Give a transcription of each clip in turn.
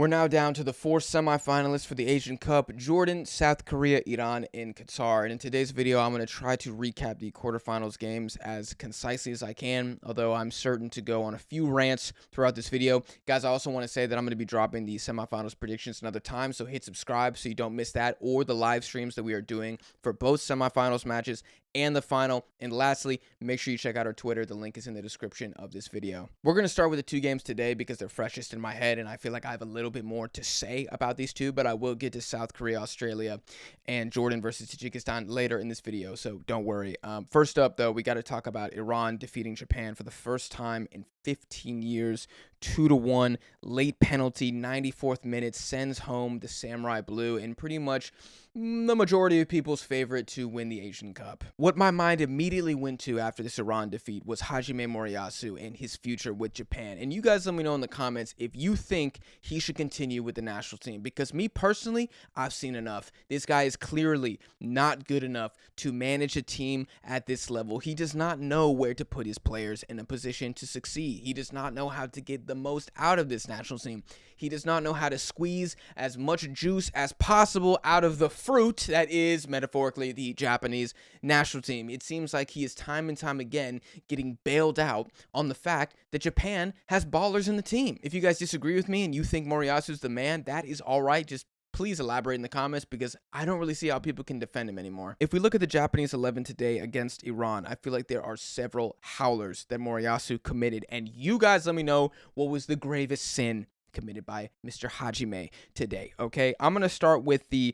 We're now down to the 4 semifinalists for the Asian Cup: Jordan, South Korea, Iran, and Qatar. And in today's video, I'm going to try to recap the quarterfinals games as concisely as I can, although I'm certain to go on a few rants throughout this video. Guys, I also want to say that I'm going to be dropping the semifinals predictions another time, so hit subscribe so you don't miss that, or the live streams that we are doing for both semifinals matches and the final. And lastly, make sure you check out our Twitter. The link is in the description of this video. We're going to start with the two games today because they're freshest in my head, and I feel like I have a little bit more to say about these two, but I will get to South Korea, Australia, and Jordan versus Tajikistan later in this video, so don't worry. First up, though, we got to talk about Iran defeating Japan for the first time in 15 years, 2-1, late penalty, 94th minute, sends home the Samurai Blue, and pretty much the majority of people's favorite to win the Asian Cup. What my mind immediately went to after this Iran defeat was Hajime Moriyasu and his future with Japan. And you guys let me know in the comments if you think he should continue with the national team, because me personally, I've seen enough. This guy is clearly not good enough to manage a team at this level. He does not know where to put his players in a position to succeed. He does not know how to get the most out of this national team. He does not know how to squeeze as much juice as possible out of the fruit that is, metaphorically, the Japanese national team. It seems like he is time and time again getting bailed out on the fact that Japan has ballers in the team. If you guys disagree with me and you think Moriyasu's the man, that is all right. Just please elaborate in the comments, because I don't really see how people can defend him anymore. If we look at the Japanese 11 today against Iran, I feel like there are several howlers that Moriyasu committed, and you guys let me know what was the gravest sin committed by Mr. Hajime today, okay? I'm going to start with the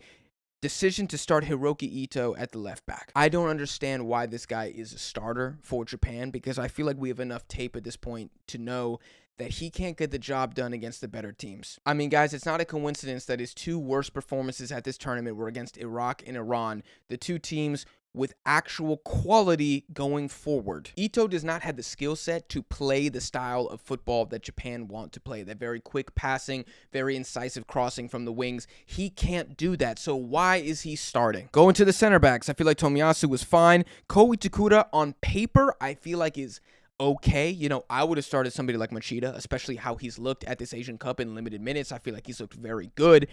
decision to start Hiroki Ito at the left back. I don't understand why this guy is a starter for Japan, because I feel like we have enough tape at this point to know that he can't get the job done against the better teams. I mean, guys, it's not a coincidence that his two worst performances at this tournament were against Iraq and Iran, the two teams with actual quality going forward. Ito does not have the skill set to play the style of football that Japan want to play, that very quick passing, very incisive crossing from the wings. He can't do that, so why is he starting? Going to the center backs, I feel like Tomiyasu was fine. Ko Itakura, on paper, I feel like is okay. You know, I would have started somebody like Machida, especially how he's looked at this Asian Cup in limited minutes. I feel like he's looked very good.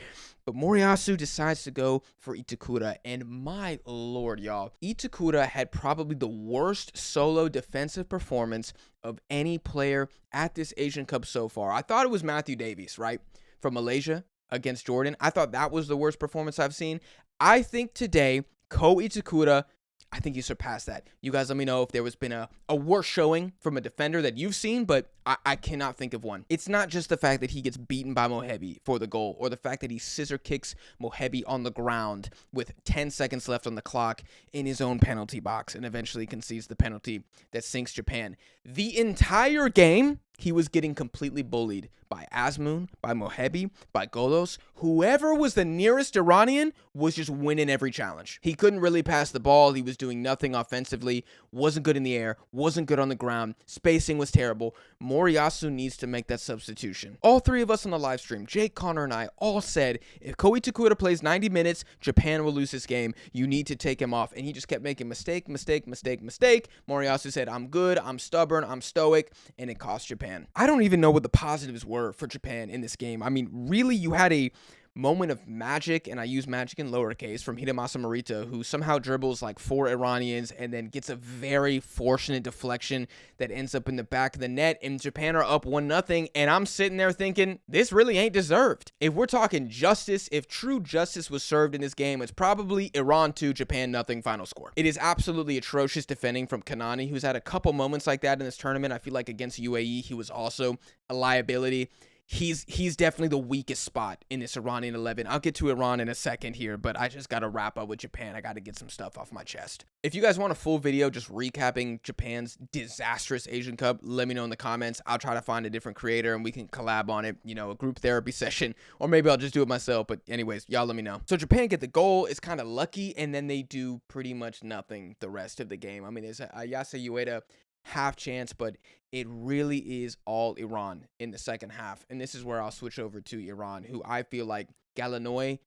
But Moriyasu decides to go for Itakura, and my lord, y'all, Itakura had probably the worst solo defensive performance of any player at this Asian Cup so far. I thought it was Matthew Davies, right, from Malaysia against Jordan. I thought that was the worst performance I've seen. I think today, Ko Itakura, I think he surpassed that. You guys let me know if there was been a worse showing from a defender that you've seen, but I cannot think of one. It's not just the fact that he gets beaten by Mohebi for the goal, or the fact that he scissor kicks Mohebi on the ground with 10 seconds left on the clock in his own penalty box and eventually concedes the penalty that sinks Japan. The entire game, he was getting completely bullied by Azmoun, by Mohebi, by Golos. Whoever was the nearest Iranian was just winning every challenge. He couldn't really pass the ball. He was doing nothing offensively, wasn't good in the air, wasn't good on the ground. Spacing was terrible. Moriyasu needs to make that substitution. All three of us on the live stream, Jake, Connor, and I, all said, if Ko Itakura plays 90 minutes, Japan will lose this game. You need to take him off. And he just kept making mistake. Moriyasu said, I'm good, I'm stubborn, I'm stoic, and it cost Japan. I don't even know what the positives were for Japan in this game. I mean, really, you had a moment of magic, and I use magic in lowercase, from Hidemasa Morita, who somehow dribbles like 4 Iranians and then gets a very fortunate deflection that ends up in the back of the net, and Japan are up 1-0, and I'm sitting there thinking, this really ain't deserved. If we're talking justice, if true justice was served in this game, it's probably Iran 2, Japan 0 final score. It is absolutely atrocious defending from Kanani, who's had a couple moments like that in this tournament. I feel like against UAE, he was also a liability. He's definitely the weakest spot in this Iranian 11. I'll get to Iran in a second here, but I just got to wrap up with Japan. I got to get some stuff off my chest. If you guys want a full video just recapping Japan's disastrous Asian Cup, let me know in the comments. I'll try to find a different creator and we can collab on it, you know, a group therapy session, or maybe I'll just do it myself. But anyways, y'all let me know. So Japan get the goal. It's kind of lucky, and then they do pretty much nothing the rest of the game. I mean, there's a Ayase Ueda half chance, but it really is all Iran in the second half. And this is where I'll switch over to Iran, who I feel like Galinoy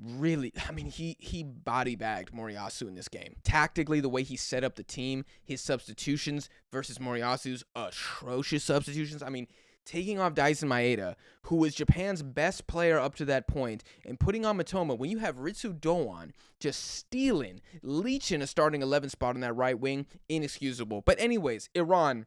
really, I mean, he body bagged Moriyasu in this game. Tactically, the way he set up the team, his substitutions versus Moriyasu's atrocious substitutions. I mean, taking off Daisen Maeda, who was Japan's best player up to that point, and putting on Mitoma when you have Ritsu Doan just stealing, leeching a starting 11 spot on that right wing, inexcusable. But anyways, Iran,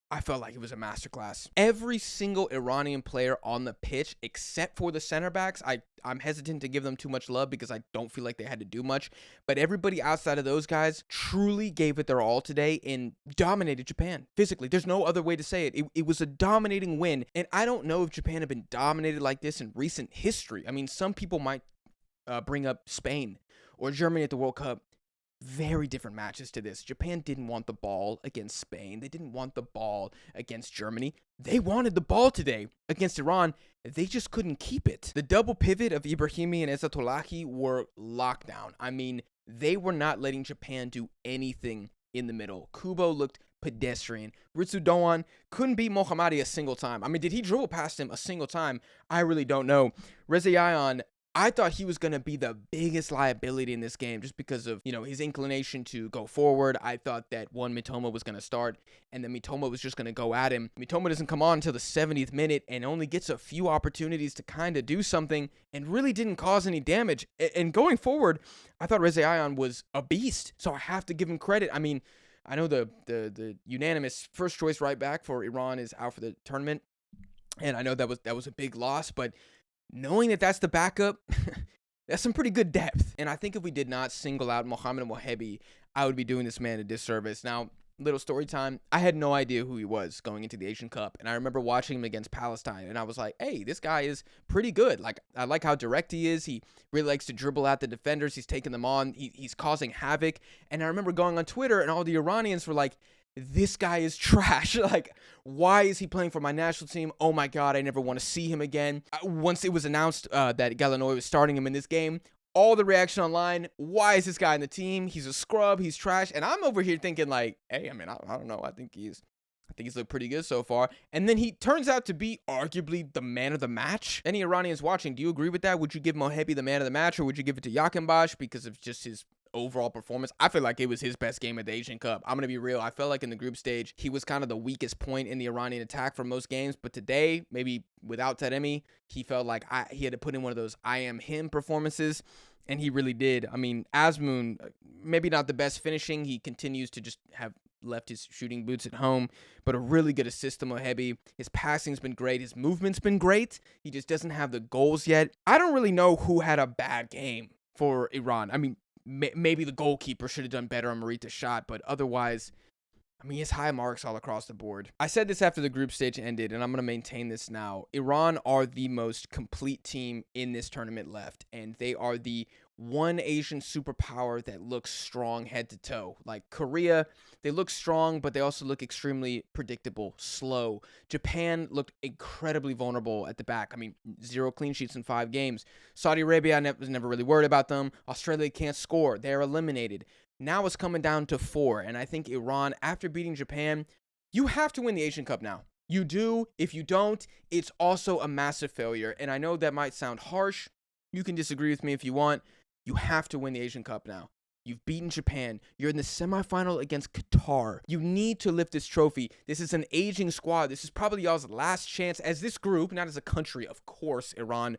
I felt like it was a masterclass. Every single Iranian player on the pitch, except for the center backs, I'm hesitant to give them too much love because I don't feel like they had to do much. But everybody outside of those guys truly gave it their all today and dominated Japan physically. There's no other way to say it. It was a dominating win. And I don't know if Japan had been dominated like this in recent history. I mean, some people might bring up Spain or Germany at the World Cup. Very different matches to this. Japan didn't want the ball against Spain. They didn't want the ball against Germany. They wanted the ball today against Iran. They just couldn't keep it. The double pivot of Ibrahimi and Ezatolahi were lockdown. I mean, they were not letting Japan do anything in the middle. Kubo looked pedestrian. Ritsu Doan couldn't beat Mohammadi a single time. I mean, did he dribble past him a single time? I really don't know. Reza Yayan, I thought he was going to be the biggest liability in this game just because of, his inclination to go forward. I thought that Mitoma was going to start, and then Mitoma was just going to go at him. Mitoma doesn't come on until the 70th minute and only gets a few opportunities to kind of do something and really didn't cause any damage. And going forward, I thought Reza Yayan was a beast, so I have to give him credit. I mean, I know the unanimous first choice right back for Iran is out for the tournament, and I know that was a big loss, but knowing that that's the backup, that's some pretty good depth. And I think if we did not single out Mohamed Mohebi, I would be doing this man a disservice. Now, little story time. I had no idea who he was going into the Asian Cup. And I remember watching him against Palestine. And I was like, hey, this guy is pretty good. Like, I like how direct he is. He really likes to dribble at the defenders. He's taking them on. He's causing havoc. And I remember going on Twitter and all the Iranians were like, this guy is trash. Like, why is he playing for my national team? Oh my God, I never want to see him again. Once it was announced that Galinoy was starting him in this game, all the reaction online, why is this guy in the team? He's a scrub, he's trash. And I'm over here thinking like, hey, I mean, I don't know. I think he's looked pretty good so far. And then he turns out to be arguably the man of the match. Any Iranians watching, do you agree with that? Would you give Mohebi the man of the match, or would you give it to Yakinbash because of just his overall performance? I feel like it was his best game at the Asian Cup. I'm going to be real. I felt like in the group stage, he was kind of the weakest point in the Iranian attack for most games. But today, maybe without Taremi, he felt like he had to put in one of those I am him performances. And he really did. I mean, Azmoun, maybe not the best finishing. He continues to just have left his shooting boots at home, but a really good assist to Mohebi. His passing's been great. His movement's been great. He just doesn't have the goals yet. I don't really know who had a bad game for Iran. I mean, maybe the goalkeeper should have done better on Marita's shot, but otherwise, I mean, it's high marks all across the board. I said this after the group stage ended, and I'm going to maintain this now. Iran are the most complete team in this tournament left, and they are the one Asian superpower that looks strong head to toe. Like Korea, they look strong, but they also look extremely predictable, slow. Japan looked incredibly vulnerable at the back. I mean, 0 clean sheets in 5 games. Saudi Arabia, I was never really worried about them. Australia can't score. They're eliminated. Now it's coming down to 4, and I think Iran, after beating Japan, you have to win the Asian Cup now. You do. If you don't, it's also a massive failure, and I know that might sound harsh. You can disagree with me if you want. You have to win the Asian Cup now. You've beaten Japan. You're in the semifinal against Qatar. You need to lift this trophy. This is an aging squad. This is probably y'all's last chance as this group, not as a country. Of course, Iran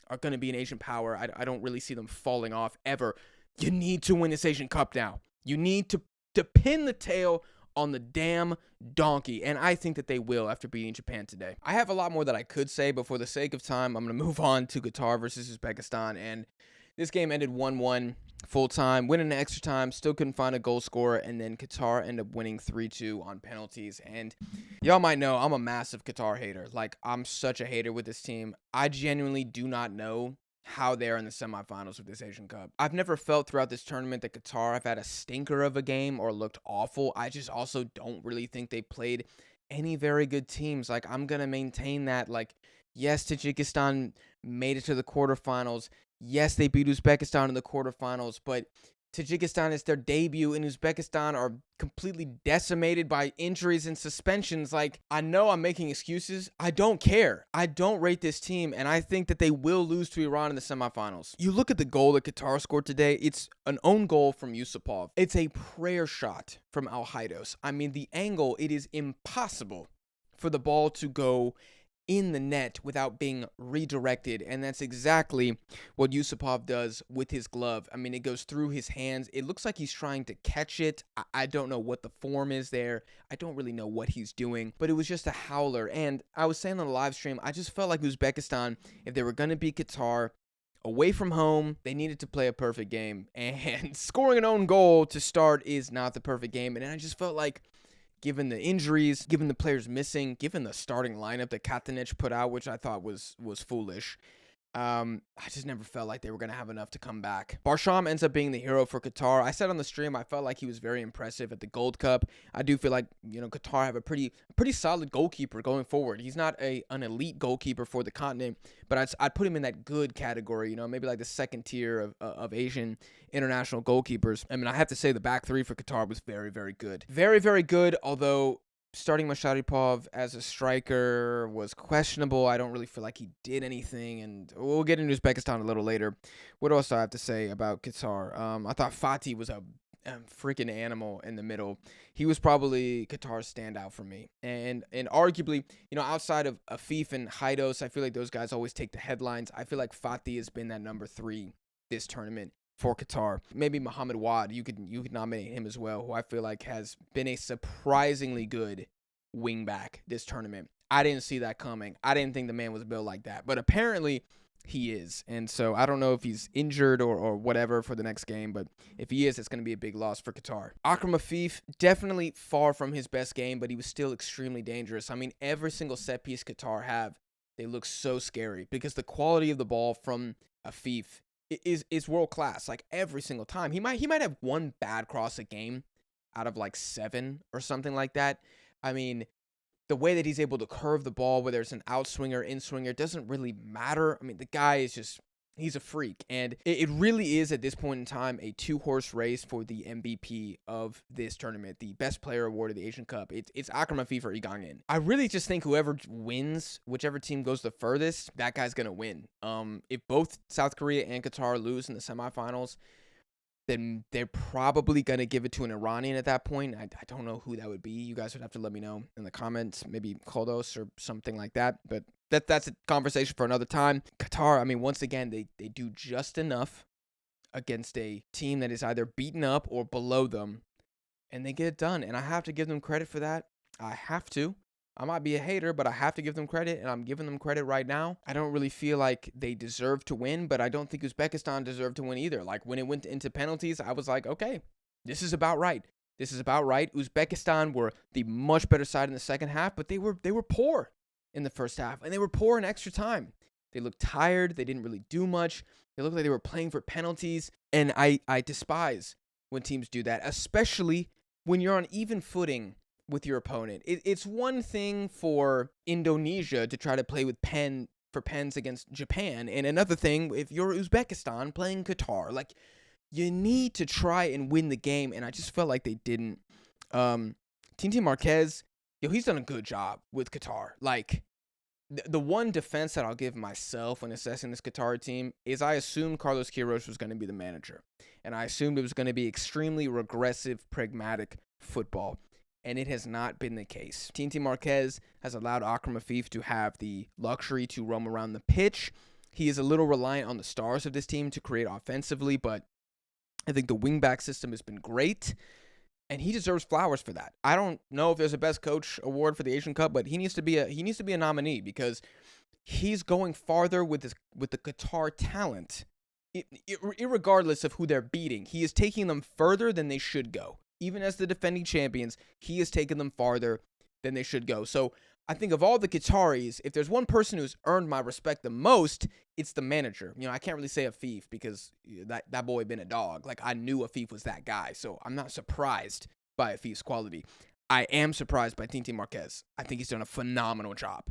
are going to be an Asian power. I don't really see them falling off ever. You need to win this Asian Cup now. You need to pin the tail on the damn donkey, and I think that they will after beating Japan today. I have a lot more that I could say, but for the sake of time, I'm going to move on to Qatar versus Uzbekistan, and this game ended 1-1 full time, winning in extra time, still couldn't find a goal scorer, and then Qatar ended up winning 3-2 on penalties. And y'all might know I'm a massive Qatar hater. Like, I'm such a hater with this team. I genuinely do not know how they're in the semifinals of this Asian Cup. I've never felt throughout this tournament that Qatar have had a stinker of a game or looked awful. I just also don't really think they played any very good teams. Like, I'm going to maintain that. Like, yes, Tajikistan made it to the quarterfinals. Yes, they beat Uzbekistan in the quarterfinals, but Tajikistan is their debut, and Uzbekistan are completely decimated by injuries and suspensions. Like, I know I'm making excuses. I don't care. I don't rate this team, and I think that they will lose to Iran in the semifinals. You look at the goal that Qatar scored today, it's an own goal from Yusupov. It's a prayer shot from Al Haidos. I mean, the angle, it is impossible for the ball to go in the net without being redirected, and that's exactly what Yusupov does with his glove. I mean, it goes through his hands. It looks like he's trying to catch it. I don't know what the form is there. I don't really know what he's doing, but it was just a howler. And I was saying on the live stream, I just felt like Uzbekistan, if they were going to beat Qatar away from home, they needed to play a perfect game, and scoring an own goal to start is not the perfect game. And I just felt like, given the injuries, given the players missing, given the starting lineup that Katanich put out, which I thought was foolish, I just never felt like they were going to have enough to come back. Barsham ends up being the hero for Qatar. I said on the stream, I felt like he was very impressive at the Gold Cup. I do feel like, Qatar have a pretty solid goalkeeper going forward. He's not an elite goalkeeper for the continent, but I'd put him in that good category, maybe like the second tier of Asian international goalkeepers. I mean, I have to say the back three for Qatar was very, very good. Very, very good, although starting Masharipov as a striker was questionable. I don't really feel like he did anything, and we'll get into Uzbekistan a little later. What else do I have to say about Qatar? I thought Fatih was a freaking animal in the middle. He was probably Qatar's standout for me. And arguably, outside of Afif and Haidos, I feel like those guys always take the headlines. I feel like Fatih has been that number 3 this tournament for Qatar. Maybe Mohamed Wad, you could nominate him as well, who I feel like has been a surprisingly good wingback this tournament. I didn't see that coming. I didn't think the man was built like that, but apparently he is. And so I don't know if he's injured or whatever for the next game, but if he is, it's going to be a big loss for Qatar. Akram Afif, definitely far from his best game, but he was still extremely dangerous. I mean, every single set piece Qatar have, they look so scary because the quality of the ball from Afif is world class. Like every single time, he might have one bad cross a game out of like 7 or something like that. I mean, the way that he's able to curve the ball, whether it's an outswinger, in-swinger, doesn't really matter. I mean, the guy is he's a freak. And it really is, at this point in time, a 2-horse race for the MVP of this tournament, the best player award of the Asian Cup. It's Akram Afif or Lee Gang-in. I really just think whoever wins, whichever team goes the furthest, that guy's going to win. If both South Korea and Qatar lose in the semifinals, then they're probably going to give it to an Iranian at that point. I don't know who that would be. You guys would have to let me know in the comments, maybe Kodos or something like that. But that's a conversation for another time. Qatar, I mean, once again, they do just enough against a team that is either beaten up or below them, and they get it done. And I have to give them credit for that. I have to. I might be a hater, but I have to give them credit, and I'm giving them credit right now. I don't really feel like they deserve to win, but I don't think Uzbekistan deserved to win either. Like, when it went into penalties, I was like, okay, this is about right. This is about right. Uzbekistan were the much better side in the second half, but they were poor in the first half, and they were poor in extra time. They looked tired. They didn't really do much. They looked like they were playing for penalties, and I despise when teams do that, especially when you're on even footing with your opponent. It's one thing for Indonesia to try to play with pens against Japan, and another thing if you're Uzbekistan playing Qatar. Like, you need to try and win the game, and I just felt like they didn't. Tintin Marquez, he's done a good job with Qatar. Like, the one defense that I'll give myself when assessing this Qatar team is I assumed Carlos Queiroz was going to be the manager, and I assumed it was going to be extremely regressive, pragmatic football. And it has not been the case. Tintin Marquez has allowed Akram Afif to have the luxury to roam around the pitch. He is a little reliant on the stars of this team to create offensively, but I think the wingback system has been great, and he deserves flowers for that. I don't know if there's a best coach award for the Asian Cup, but he needs to be a nominee because he's going farther with the Qatar talent. Irregardless of who they're beating, he is taking them further than they should go. Even as the defending champions, he has taken them farther than they should go. So I think of all the Qataris, if there's one person who's earned my respect the most, it's the manager. I can't really say Afif because that boy been a dog. Like, I knew Afif was that guy, so I'm not surprised by Afif's quality. I am surprised by Tintin Marquez. I think he's done a phenomenal job.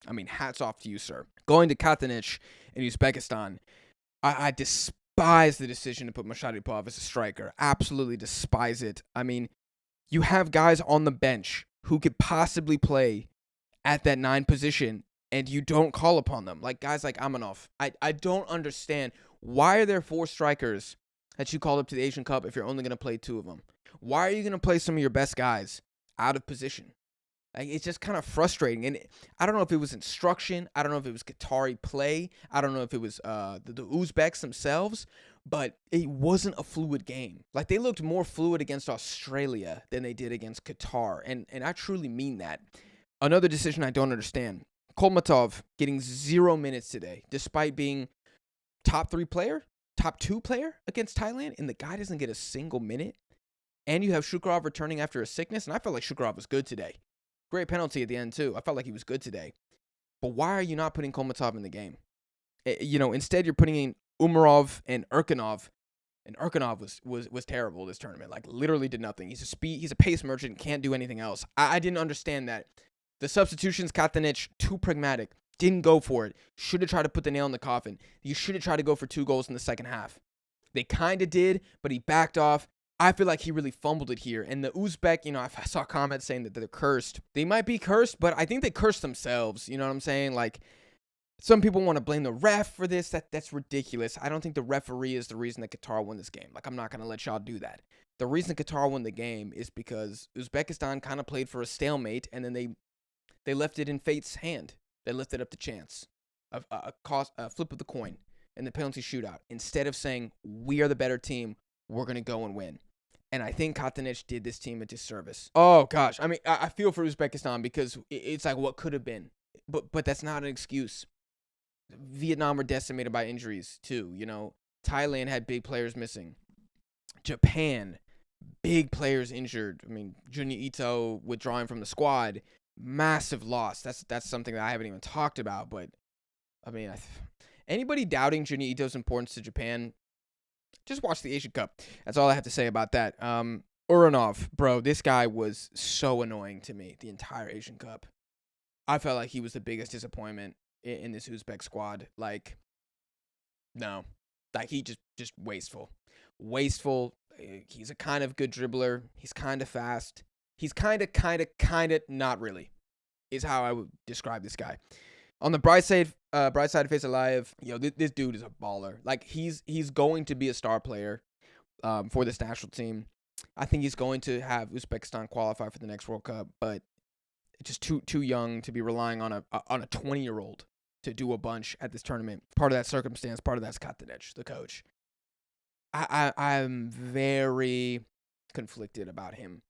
I mean, hats off to you, sir. Going to Katanich in Uzbekistan, I despise the decision to put Masharipov as a striker. Absolutely despise it. I mean, you have guys on the bench who could possibly play at that 9 position, and you don't call upon them. Like guys like Amanov. I don't understand. Why are there 4 strikers that you called up to the Asian Cup if you're only going to play 2 of them? Why are you going to play some of your best guys out of position? Like, it's just kind of frustrating. And I don't know if it was instruction. I don't know if it was Qatari play. I don't know if it was the Uzbeks themselves. But it wasn't a fluid game. Like, they looked more fluid against Australia than they did against Qatar. And I truly mean that. Another decision I don't understand. Kolmatov getting 0 minutes today, despite being top 3 player, top 2 player against Thailand. And the guy doesn't get a single minute. And you have Shukrov returning after a sickness. And I felt like Shukrov was good today. Great penalty at the end, too. I felt like he was good today. But why are you not putting Kolmatov in the game? Instead you're putting in Umarov and Urkanov. And Urkanov was terrible this tournament. Like, literally did nothing. He's a pace merchant, can't do anything else. I didn't understand that. The substitutions, Katanic, too pragmatic. Didn't go for it. Should have tried to put the nail in the coffin. You should have tried to go for 2 goals in the second half. They kind of did, but he backed off. I feel like he really fumbled it here. And the Uzbek, I saw comments saying that they're cursed. They might be cursed, but I think they cursed themselves. You know what I'm saying? Like, some people want to blame the ref for this. That's ridiculous. I don't think the referee is the reason that Qatar won this game. Like, I'm not going to let y'all do that. The reason Qatar won the game is because Uzbekistan kind of played for a stalemate, and then they left it in fate's hand. They lifted up the chance of a flip of the coin in the penalty shootout. Instead of saying, we are the better team, we're going to go and win. And I think Katanic did this team a disservice. Oh, gosh. I mean, I feel for Uzbekistan because it's like what could have been. But that's not an excuse. Vietnam were decimated by injuries, too. Thailand had big players missing. Japan, big players injured. I mean, Junya Ito withdrawing from the squad. Massive loss. That's something that I haven't even talked about. But, I mean, anybody doubting Junya Ito's importance to Japan, just watch the Asian Cup. That's all I have to say about that. Uranov, bro, this guy was so annoying to me the entire Asian Cup. I felt like he was the biggest disappointment in this Uzbek squad. Like, no. Like, he just wasteful. Wasteful. He's a kind of good dribbler. He's kind of fast. He's kind of not really, is how I would describe this guy. On the bright side of Face Alive, this dude is a baller. Like, he's going to be a star player for this national team. I think he's going to have Uzbekistan qualify for the next World Cup, but just too young to be relying on a 20-year-old to do a bunch at this tournament. Part of that circumstance, part of that's Katanic, the coach. I'm very conflicted about him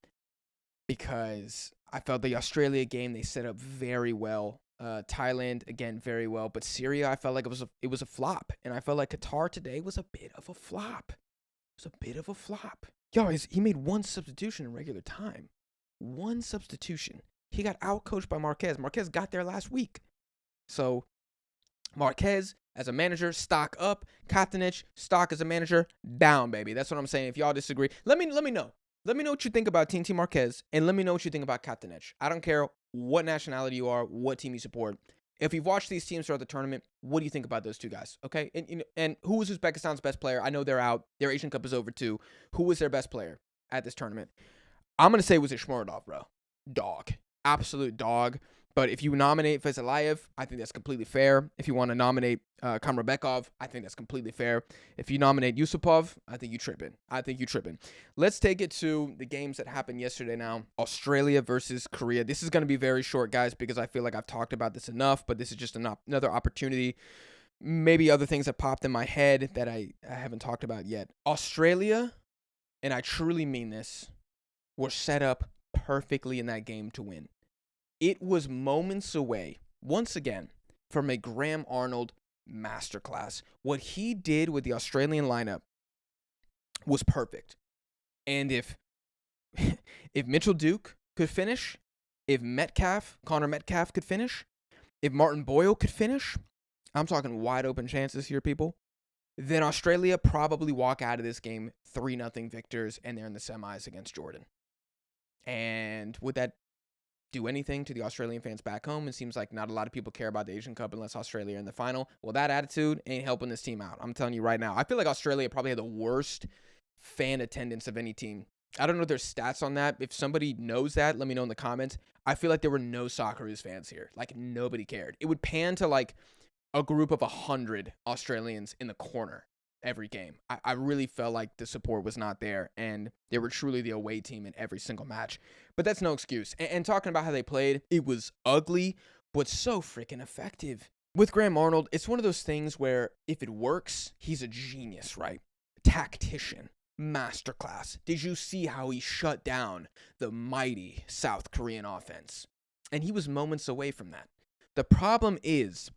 because I felt the Australia game they set up very well. Thailand, again, very well. But Syria, I felt like it was a flop. And I felt like Qatar today was a bit of a flop. It was a bit of a flop. He made 1 substitution in regular time. 1 substitution. He got outcoached by Marquez. Marquez got there last week. So, Marquez, as a manager, stock up. Katanic, stock as a manager, down, baby. That's what I'm saying. If y'all disagree, let me know. Let me know what you think about Tinti Marquez, and let me know what you think about Katanic. I don't care what nationality you are, what team you support. If you've watched these teams throughout the tournament, what do you think about those two guys? Okay, and who was Uzbekistan's best player? I know they're out. Their Asian Cup is over too. Who was their best player at this tournament? I'm gonna say it was Ishmuradov, bro. Dog, absolute dog. But if you nominate Fezalayev, I think that's completely fair. If you want to nominate Kamrabekov, I think that's completely fair. If you nominate Yusupov, I think you tripping. Let's take it to the games that happened yesterday now. Australia versus Korea. This is going to be very short, guys, because I feel like I've talked about this enough, but this is just another opportunity. Maybe other things that popped in my head that I haven't talked about yet. Australia, and I truly mean this, were set up perfectly in that game to win. It was moments away, once again, from a Graham Arnold masterclass. What he did with the Australian lineup was perfect. And if Mitchell Duke could finish, if Connor Metcalf could finish, if Martin Boyle could finish, I'm talking wide open chances here, people, then Australia probably walk out of this game 3-0 victors, and they're in the semis against Jordan. And would that do anything to the Australian fans back home? It seems like not a lot of people care about the Asian Cup unless Australia are in the final. Well, that attitude ain't helping this team out. I'm telling you right now. I feel like Australia probably had the worst fan attendance of any team. I don't know if there's stats on that. If somebody knows that, let me know in the comments. I feel like there were no Socceroos fans here. Like, nobody cared. It would pan to like a group of 100 Australians in the corner. every game. I really felt like the support was not there, and they were truly the away team in every single match. But that's no excuse. And talking about how they played, it was ugly, but so freaking effective. With Graham Arnold, it's one of those things where if it works, he's a genius, right? Tactician. Masterclass. Did you see how he shut down the mighty South Korean offense? And he was moments away from that. The problem is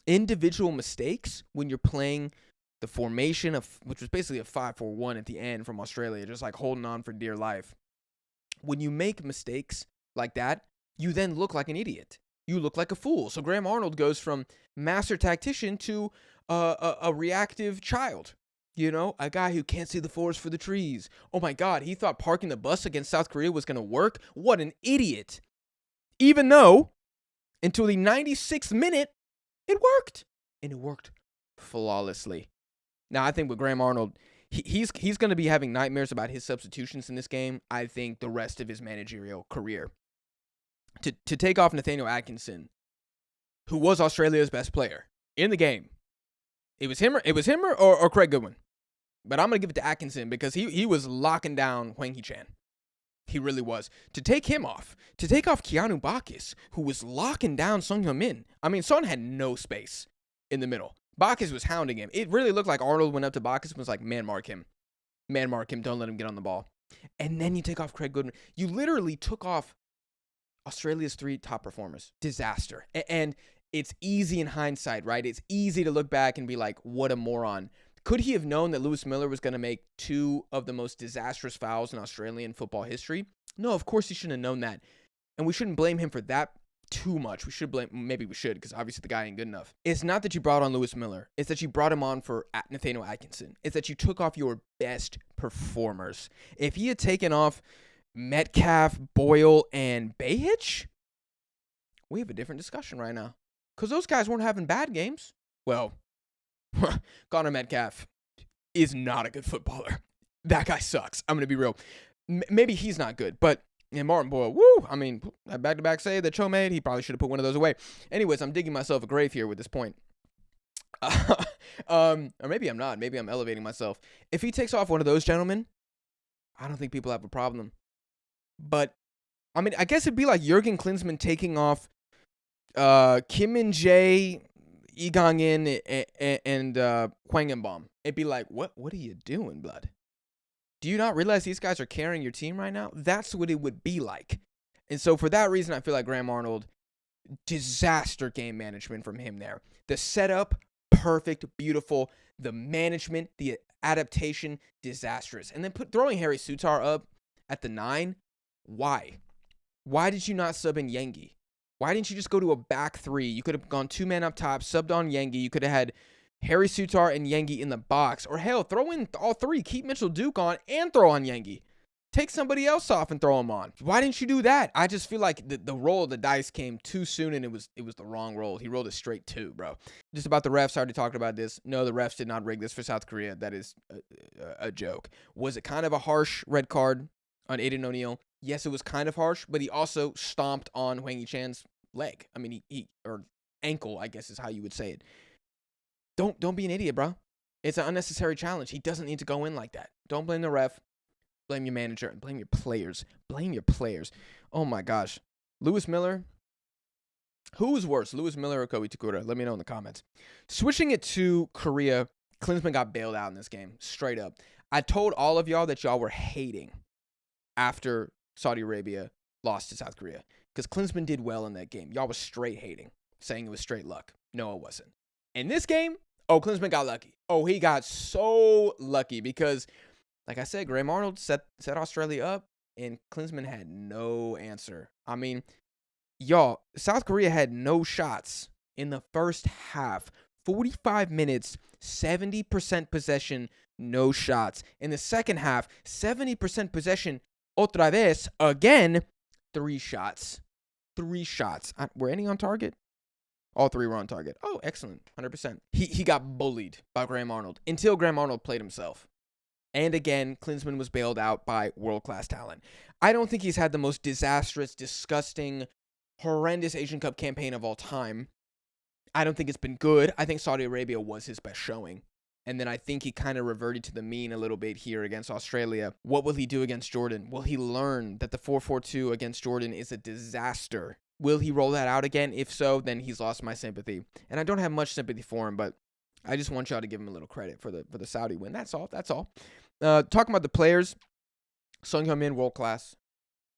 individual mistakes when you're playing the formation of, which was basically a 5-4-1 at the end from Australia, just like holding on for dear life. When you make mistakes like that, you then look like an idiot. You look like a fool. So Graham Arnold goes from master tactician to a reactive child. You know, a guy who can't see the forest for the trees. Oh my God, he thought parking the bus against South Korea was going to work? What an idiot. Even though, until the 96th minute, it worked. And it worked flawlessly. Now, I think with Graham Arnold, he's going to be having nightmares about his substitutions in this game, I think, the rest of his managerial career. To take off Nathaniel Atkinson, who was Australia's best player in the game. It was him or Craig Goodwin. But I'm going to give it to Atkinson because he was locking down Hwang Hee-chan. He really was. To take him off, to take off Keanu Bacchus, who was locking down Son Heung-min. I mean, Son had no space in the middle. Bacchus was hounding him. It really looked like Arnold went up to Bacchus and was like, man mark him. Man mark him. Don't let him get on the ball. And then you take off Craig Goodwin. You literally took off Australia's 3 top performers. Disaster. And it's easy in hindsight, right? It's easy to look back and be like, what a moron. Could he have known that Lewis Miller was going to make 2 of the most disastrous fouls in Australian football history? No, of course he shouldn't have known that. And we shouldn't blame him for that too much. Maybe we should, because obviously the guy ain't good enough. It's not that you brought on Lewis Miller. It's that you brought him on for Nathaniel Atkinson. It's that you took off your best performers. If he had taken off Metcalf, Boyle, and Behich, we have a different discussion right now. Because those guys weren't having bad games. Well, Connor Metcalf is not a good footballer. That guy sucks. I'm going to be real. Maybe he's not good, but Martin Boyle, woo! I mean, that back-to-back save that Cho made, he probably should have put one of those away. Anyways, I'm digging myself a grave here with this point. Or maybe I'm not. Maybe I'm elevating myself. If he takes off one of those gentlemen, I don't think people have a problem. But, I mean, I guess it'd be like Jurgen Klinsmann taking off Kim Min-jae, Lee Gang-in, and Hwang In-bom. It'd be like, what are you doing, blood? Do you not realize these guys are carrying your team right now? That's what it would be like. And so for that reason, I feel like Graham Arnold, disaster game management from him there. The setup, perfect, beautiful. The management, the adaptation, disastrous. And then throwing Harry Sutar up at the 9, why? Why did you not sub in Yengi? Why didn't you just go to a back 3? You could have gone 2-man up top, subbed on Yengi. You could have had Harry Sutar and Yengi in the box. Or hell, throw in all 3. Keep Mitchell Duke on and throw on Yengi. Take somebody else off and throw him on. Why didn't you do that? I just feel like the roll of the dice came too soon, and it was the wrong roll. He rolled it straight 2, bro. Just about the refs, I already talked about this. No, the refs did not rig this for South Korea. That is a joke. Was it kind of a harsh red card on Aiden O'Neal? Yes, it was kind of harsh, but he also stomped on Hwang Hee-chan's leg. I mean, he or ankle, I guess is how you would say it. Don't be an idiot, bro. It's an unnecessary challenge. He doesn't need to go in like that. Don't blame the ref. Blame your manager and blame your players. Blame your players. Oh my gosh. Lewis Miller. Who was worse, Lewis Miller or Kobe Takura? Let me know in the comments. Switching it to Korea, Klinsmann got bailed out in this game, straight up. I told all of y'all that y'all were hating after Saudi Arabia lost to South Korea because Klinsmann did well in that game. Y'all was straight hating, saying it was straight luck. No, it wasn't. In this game, Klinsmann got lucky. He got so lucky because, like I said, Graham Arnold set Australia up, and Klinsmann had no answer. I mean, y'all, South Korea had no shots in the first half. 45 minutes, 70% possession, no shots. In the second half, 70% possession, otra vez, again, 3 shots. 3 shots. Were any on target? All 3 were on target. Oh, excellent. 100%. He got bullied by Graham Arnold until Graham Arnold played himself. And again, Klinsmann was bailed out by world-class talent. I don't think he's had the most disastrous, disgusting, horrendous Asian Cup campaign of all time. I don't think it's been good. I think Saudi Arabia was his best showing. And then I think he kind of reverted to the mean a little bit here against Australia. What will he do against Jordan? Will he learn that the 4-4-2 against Jordan is a disaster? Will he roll that out again? If so, then he's lost my sympathy. And I don't have much sympathy for him, but I just want y'all to give him a little credit for the Saudi win. That's all. Talking about the players, Son Heung-min, world class.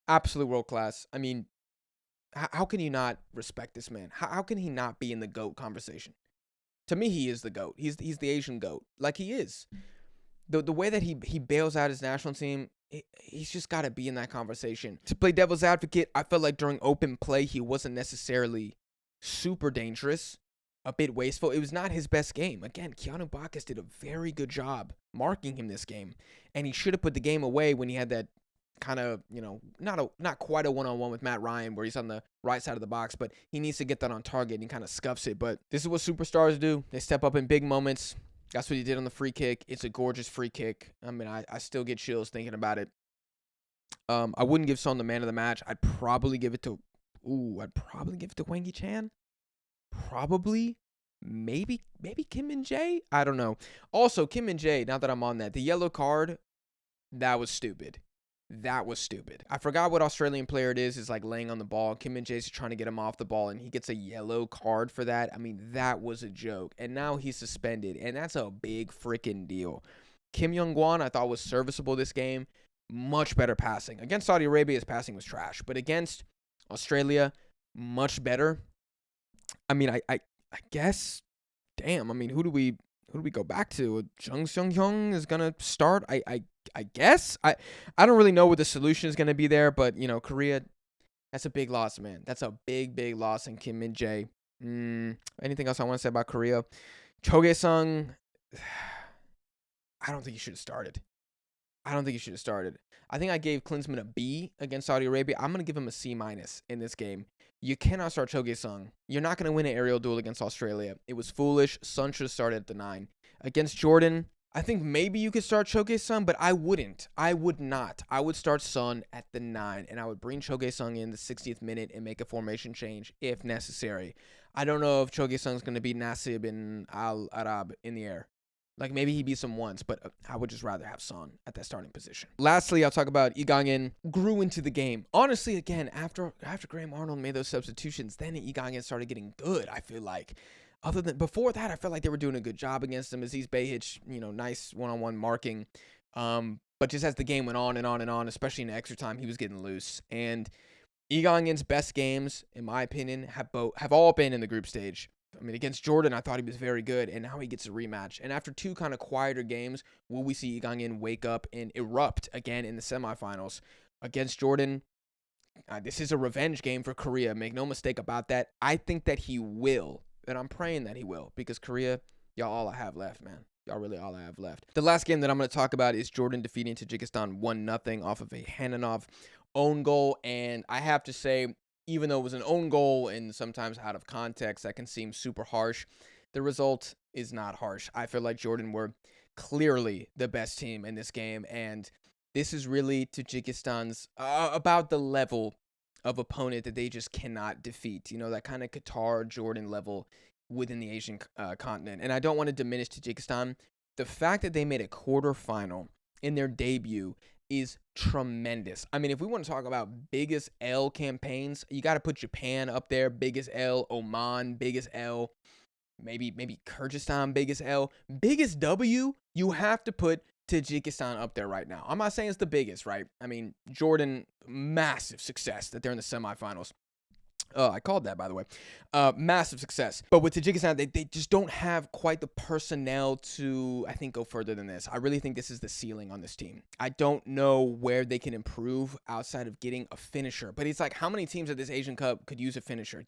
Absolute world class. I mean, how can you not respect this man? How can he not be in the GOAT conversation? To me, he is the GOAT. He's the Asian GOAT. Like, he is. The way that he bails out his national team, he's just got to be in that conversation. To play devil's advocate, I felt like during open play, he wasn't necessarily super dangerous, a bit wasteful. It was not his best game. Again, Keanu Bacchus did a very good job marking him this game, and he should have put the game away when he had that kind of, not quite a one-on-one with Matt Ryan where he's on the right side of the box, but he needs to get that on target and he kind of scuffs it. But this is what superstars do. They step up in big moments. That's what he did on the free kick. It's a gorgeous free kick. I mean, I still get chills thinking about it. I wouldn't give Son the man of the match. I'd probably give it to Hwang Hee-chan. Probably. Maybe Kim Min-jae. I don't know. Also, Kim Min-jae, now that I'm on that, the yellow card, that was stupid. That was stupid. I forgot what Australian player it is like laying on the ball. Kim Min-jae's trying to get him off the ball, and he gets a yellow card for that. I mean, that was a joke. And now he's suspended, and that's a big freaking deal. Kim Young-won, I thought, was serviceable this game. Much better passing. Against Saudi Arabia, his passing was trash. But against Australia, much better. I mean, I guess, damn, I mean, who do we go back to? Jung Seung-hyung is going to start. I guess. I don't really know what the solution is going to be there, but, Korea, that's a big loss, man. That's a big loss in Kim Min-jae. Anything else I want to say about Korea? Cho Gae-sung, I don't think he should have started. I think I gave Klinsmann a B against Saudi Arabia. I'm going to give him a C- in this game. You cannot start Cho Gae-sung. You're not going to win an aerial duel against Australia. It was foolish. Son should have started at the 9. Against Jordan, I think maybe you could start Cho Gae-sung, but I wouldn't. I would not. I would start Son at the 9, and I would bring Cho Gae-sung in the 60th minute and make a formation change if necessary. I don't know if Cho Gae-sung is going to beat Nasib and Al Arab in the air. Like, maybe he beats him once, but I would just rather have Son at that starting position. Lastly, I'll talk about Lee Gang-in. Grew into the game. Honestly, again, after Graham Arnold made those substitutions, then Lee Gang-in started getting good, I feel like. Other than before that, I felt like they were doing a good job against him. Aziz Behich, nice one-on-one marking. But just as the game went on and on and on, especially in extra time, he was getting loose. And Lee Gang-in's best games, in my opinion, have all been in the group stage. I mean, against Jordan, I thought he was very good, and now he gets a rematch. And after two kind of quieter games, will we see Lee Gang-in wake up and erupt again in the semifinals? Against Jordan, this is a revenge game for Korea. Make no mistake about that. I think that he will, and I'm praying that he will, because Korea, y'all all I have left, man. Y'all really all I have left. The last game that I'm going to talk about is Jordan defeating Tajikistan 1-0 off of a Hananov own goal, and I have to say, even though it was an own goal and sometimes out of context, that can seem super harsh. The result is not harsh. I feel like Jordan were clearly the best team in this game, and this is really Tajikistan's about the level of opponent that they just cannot defeat. That kind of Qatar, Jordan level within the Asian continent. And I don't want to diminish Tajikistan. The fact that they made a quarterfinal in their debut is tremendous. I mean, if we want to talk about biggest L campaigns, you got to put Japan up there, biggest L, Oman, biggest L, maybe Kyrgyzstan, biggest L. Biggest W, you have to put Tajikistan up there right now. I'm not saying it's the biggest, right? I mean, Jordan, massive success that they're in the semifinals. I called that, by the way. Massive success. But with Tajikistan, they just don't have quite the personnel to, I think, go further than this. I really think this is the ceiling on this team. I don't know where they can improve outside of getting a finisher. But it's like, how many teams at this Asian Cup could use a finisher?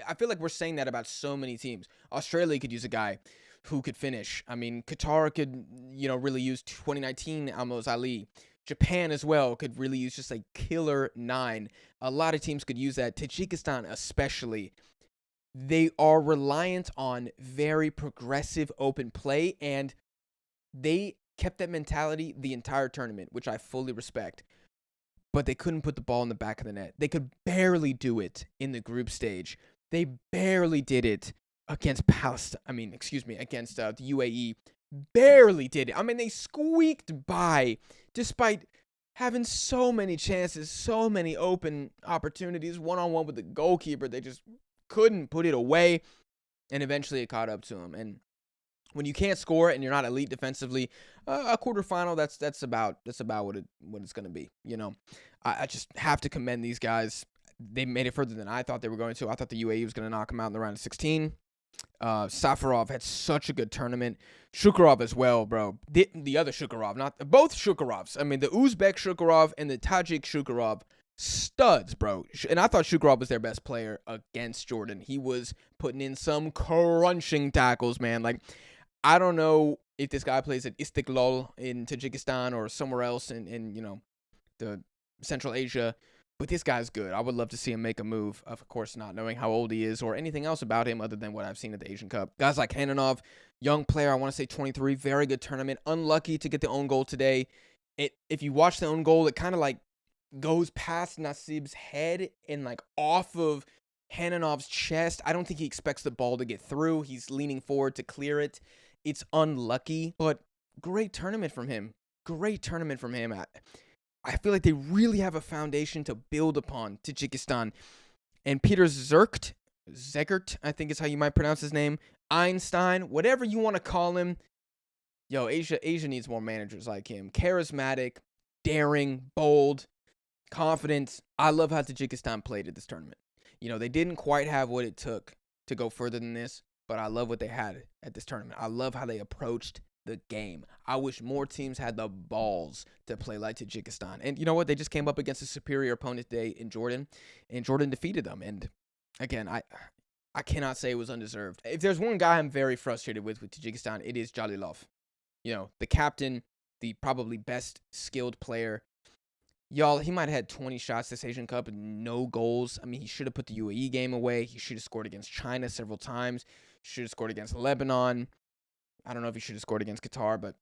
I feel like we're saying that about so many teams. Australia could use a guy who could finish. I mean, Qatar could, really use 2019 Almoz Ali. Japan as well could really use just a killer 9. A lot of teams could use that. Tajikistan especially. They are reliant on very progressive open play, and they kept that mentality the entire tournament, which I fully respect. But they couldn't put the ball in the back of the net. They could barely do it in the group stage. They barely did it against against the UAE. barely did it. I mean, they squeaked by despite having so many chances, so many open opportunities, one-on-one with the goalkeeper. They just couldn't put it away, and eventually it caught up to them. And when you can't score and you're not elite defensively, a quarterfinal, that's about what it's going to be. You know, I just have to commend these guys. They made it further than I thought they were going to. I thought the UAE was going to knock them out in the round of 16. Safarov had such a good tournament. Shukurov as well, bro. The other Shukurov, not both Shukurovs. I mean, the Uzbek Shukurov and the Tajik Shukurov, studs, bro. And I thought Shukurov was their best player against Jordan. He was putting in some crunching tackles, man. Like, I don't know if this guy plays at Istiklal in Tajikistan or somewhere else in you know, the Central Asia. But this guy's good. I would love to see him make a move. Of course, not knowing how old he is or anything else about him other than what I've seen at the Asian Cup. Guys like Hananov, young player, I want to say 23, very good tournament. Unlucky to get the own goal today. If you watch the own goal, it kind of like goes past Nasib's head and like off of Hananov's chest. I don't think he expects the ball to get through. He's leaning forward to clear it. It's unlucky, but great tournament from him. Great tournament from him. I feel like they really have a foundation to build upon, Tajikistan. And Peter Zegert, I think is how you might pronounce his name, Einstein, whatever you want to call him. Yo, Asia needs more managers like him. Charismatic, daring, bold, confident. I love how Tajikistan played at this tournament. You know, they didn't quite have what it took to go further than this, but I love what they had at this tournament. I love how they approached the game. I wish more teams had the balls to play like Tajikistan. And you know what? They just came up against a superior opponent today in Jordan, and Jordan defeated them. And again, I cannot say it was undeserved. If there's one guy I'm very frustrated with Tajikistan, it is Jalilov. You know, the captain, the probably best skilled player. Y'all, he might have had 20 shots this Asian Cup and no goals. I mean, he should have put the UAE game away. He should have scored against China several times. Should have scored against Lebanon. I don't know if he should have scored against Qatar, but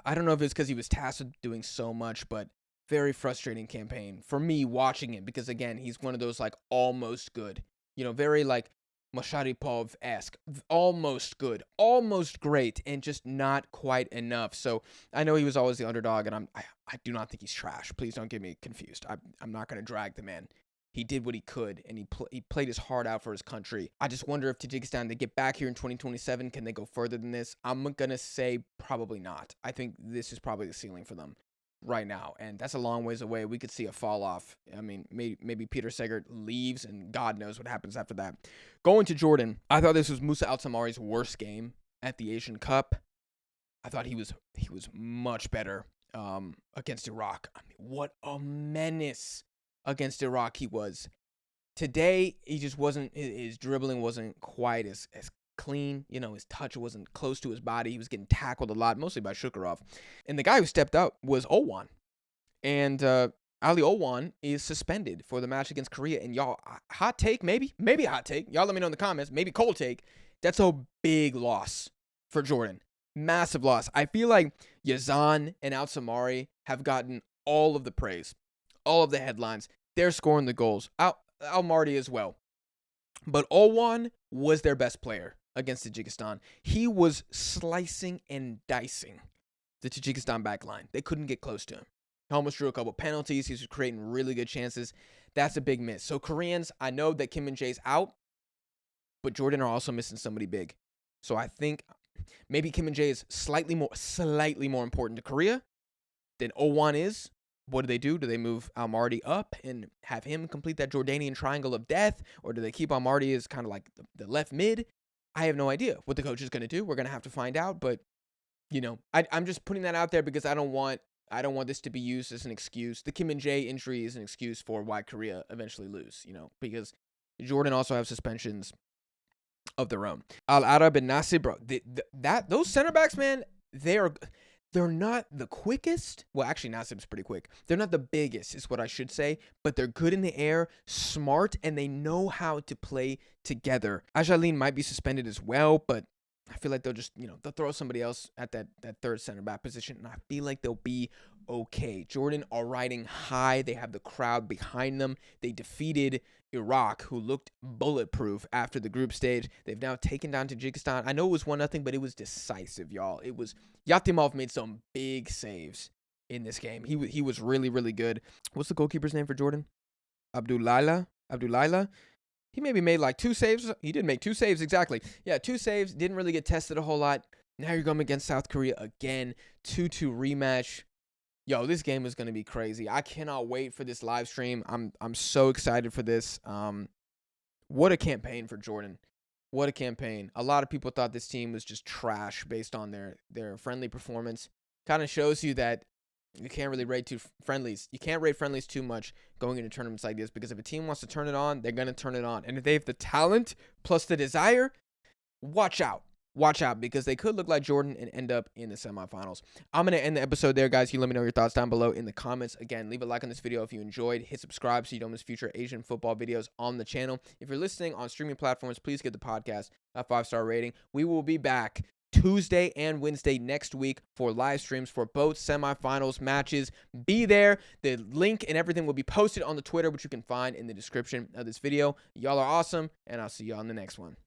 I don't know if it's because he was tasked with doing so much, but very frustrating campaign for me watching it because, again, he's one of those, like, almost good. You know, very, like, Masharipov-esque. Almost good. Almost great, and just not quite enough. So I know he was always the underdog, and I do not think he's trash. Please don't get me confused. I'm not going to drag the man. He did what he could, and he played his heart out for his country. I just wonder if Tajikistan, they get back here in 2027, can they go further than this? I'm going to say probably not. I think this is probably the ceiling for them right now, and that's a long ways away. We could see a fall off. I mean, maybe Peter Segert leaves, and God knows what happens after that. Going to Jordan, I thought this was Musa Al-Tamari's worst game at the Asian Cup. I thought he was much better against Iraq. I mean, what a menace against Iraq he was. Today, he just wasn't, his dribbling wasn't quite as clean. You know, his touch wasn't close to his body. He was getting tackled a lot, mostly by Shukurov. And the guy who stepped up was Owan. And Ali Owan is suspended for the match against Korea. And y'all, hot take, maybe a hot take. Y'all let me know in the comments. Maybe cold take. That's a big loss for Jordan. Massive loss. I feel like Yazan and Al-Samari have gotten all of the praise, all of the headlines. They're scoring the goals. Al-Mardi as well. But Owan was their best player against Tajikistan. He was slicing and dicing the Tajikistan backline. They couldn't get close to him. He almost drew a couple penalties. He was creating really good chances. That's a big miss. So Koreans, I know that Kim Min-jae's out, but Jordan are also missing somebody big. So I think maybe Kim Min-jae is slightly more important to Korea than Owan is. What do? Do they move Al-Mardi up and have him complete that Jordanian triangle of death? Or do they keep Al-Mardi as kind of like the left mid? I have no idea what the coach is going to do. We're going to have to find out. But, you know, I'm just putting that out there because I don't want this to be used as an excuse. The Kim Min-jae injury is an excuse for why Korea eventually lose, you know, because Jordan also have suspensions of their own. Al-Arab and Nasib, bro, those center backs, man, they're not the quickest. Well, actually, Nasib's pretty quick. They're not the biggest, is what I should say. But they're good in the air, smart, and they know how to play together. Ajalin might be suspended as well, but I feel like they'll just, they'll throw somebody else at that third center back position, and I feel like they'll be okay. Jordan are riding high. They have the crowd behind them. They defeated Iraq, who looked bulletproof after the group stage. They've now taken down Tajikistan. I know it was 1-0, but it was decisive, y'all. It was Yatimov made some big saves in this game. He was really, really good. What's the goalkeeper's name for Jordan? Abdullah. He maybe made like 2 saves. He did make 2 saves, exactly. Yeah, 2 saves. Didn't really get tested a whole lot. Now you're going against South Korea again. 2-2 rematch. Yo, this game is going to be crazy. I cannot wait for this live stream. I'm so excited for this. What a campaign for Jordan. What a campaign. A lot of people thought this team was just trash based on their friendly performance. Kind of shows you that you can't really rate friendlies. You can't rate friendlies too much going into tournaments like this, because if a team wants to turn it on, they're going to turn it on. And if they have the talent plus the desire, watch out. Watch out, because they could look like Jordan and end up in the semifinals. I'm going to end the episode there, guys. You let me know your thoughts down below in the comments. Again, leave a like on this video if you enjoyed. Hit subscribe so you don't miss future Asian football videos on the channel. If you're listening on streaming platforms, please give the podcast a 5-star rating. We will be back Tuesday and Wednesday next week for live streams for both semifinals matches. Be there. The link and everything will be posted on the Twitter, which you can find in the description of this video. Y'all are awesome, and I'll see y'all in the next one.